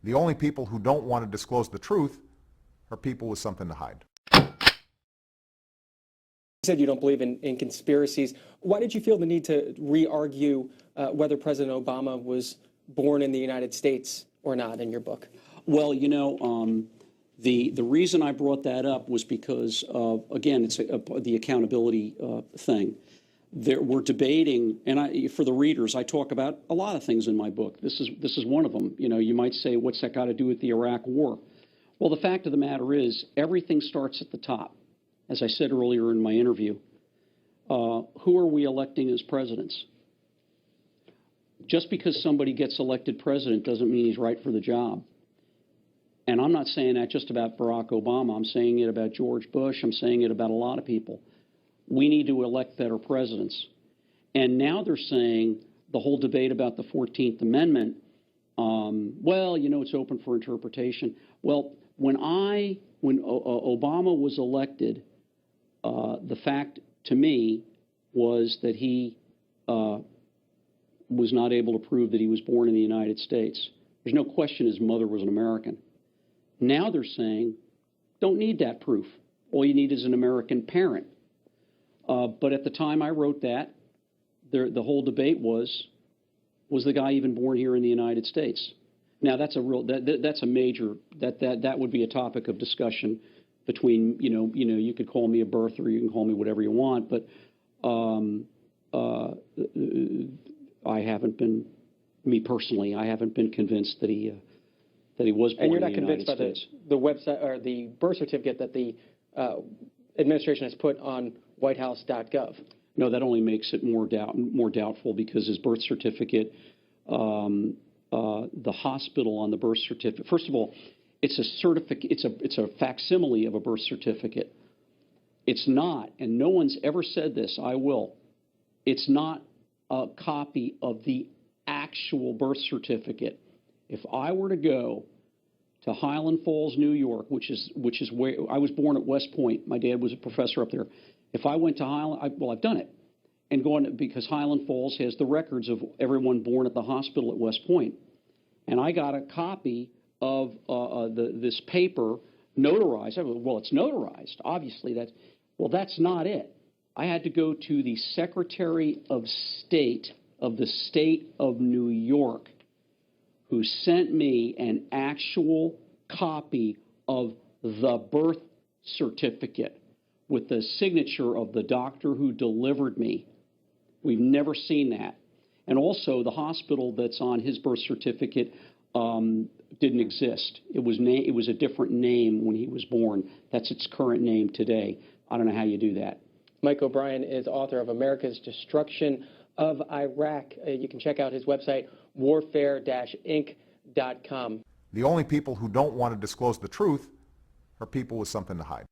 The only people who don't want to disclose the truth are people with something to hide. You said you don't believe in conspiracies. Why did you feel the need to re-argue whether President Obama was born in the United States or not in your book? Well, you know, the reason I brought that up was because, again, it's the accountability thing. We're debating, and for the readers, I talk about a lot of things in my book. This is one of them. You know, you might say, what's that got to do with the Iraq War? Well, the fact of the matter is, everything starts at the top. As I said earlier in my interview, who are we electing as presidents? Just because somebody gets elected president doesn't mean he's right for the job. And I'm not saying that just about Barack Obama. I'm saying it about George Bush. I'm saying it about a lot of people. We need to elect better presidents. And now they're saying the whole debate about the 14th Amendment, well, you know, it's open for interpretation. Well, when Obama was elected, the fact to me was that he was not able to prove that he was born in the United States. There's no question his mother was an American. Now they're saying, don't need that proof. All you need is an American parent. But at the time I wrote that, the whole debate was the guy even born here in the United States? Now that's a real that's a major that would be a topic of discussion between you could call me a birther, you can call me whatever you want, but I haven't been, me personally, I haven't been convinced that he was born in the United States. And you're not convinced by the website or the birth certificate that the administration has put on whitehouse.gov? No, that only makes it more doubtful, because his birth certificate, the hospital on the birth certificate, first of all, it's a certificate. It's a facsimile of a birth certificate. It's not, and no one's ever said this. I will. It's not a copy of the actual birth certificate. If I were to go to Highland Falls, New York, which is where I was born, at West Point. My dad was a professor up there. If I went to Highland, I've done it, and because Highland Falls has the records of everyone born at the hospital at West Point, and I got a copy of this paper notarized. Well, it's notarized. Obviously, that's not it. I had to go to the Secretary of State of the state of New York, who sent me an actual copy of the birth certificate with the signature of the doctor who delivered me. We've never seen that. And also, the hospital that's on his birth certificate didn't exist. It was a different name when he was born. That's its current name today. I don't know how you do that. Mike O'Brien is author of America's Destruction of Iraq. You can check out his website, warfare-inc.com. The only people who don't want to disclose the truth are people with something to hide.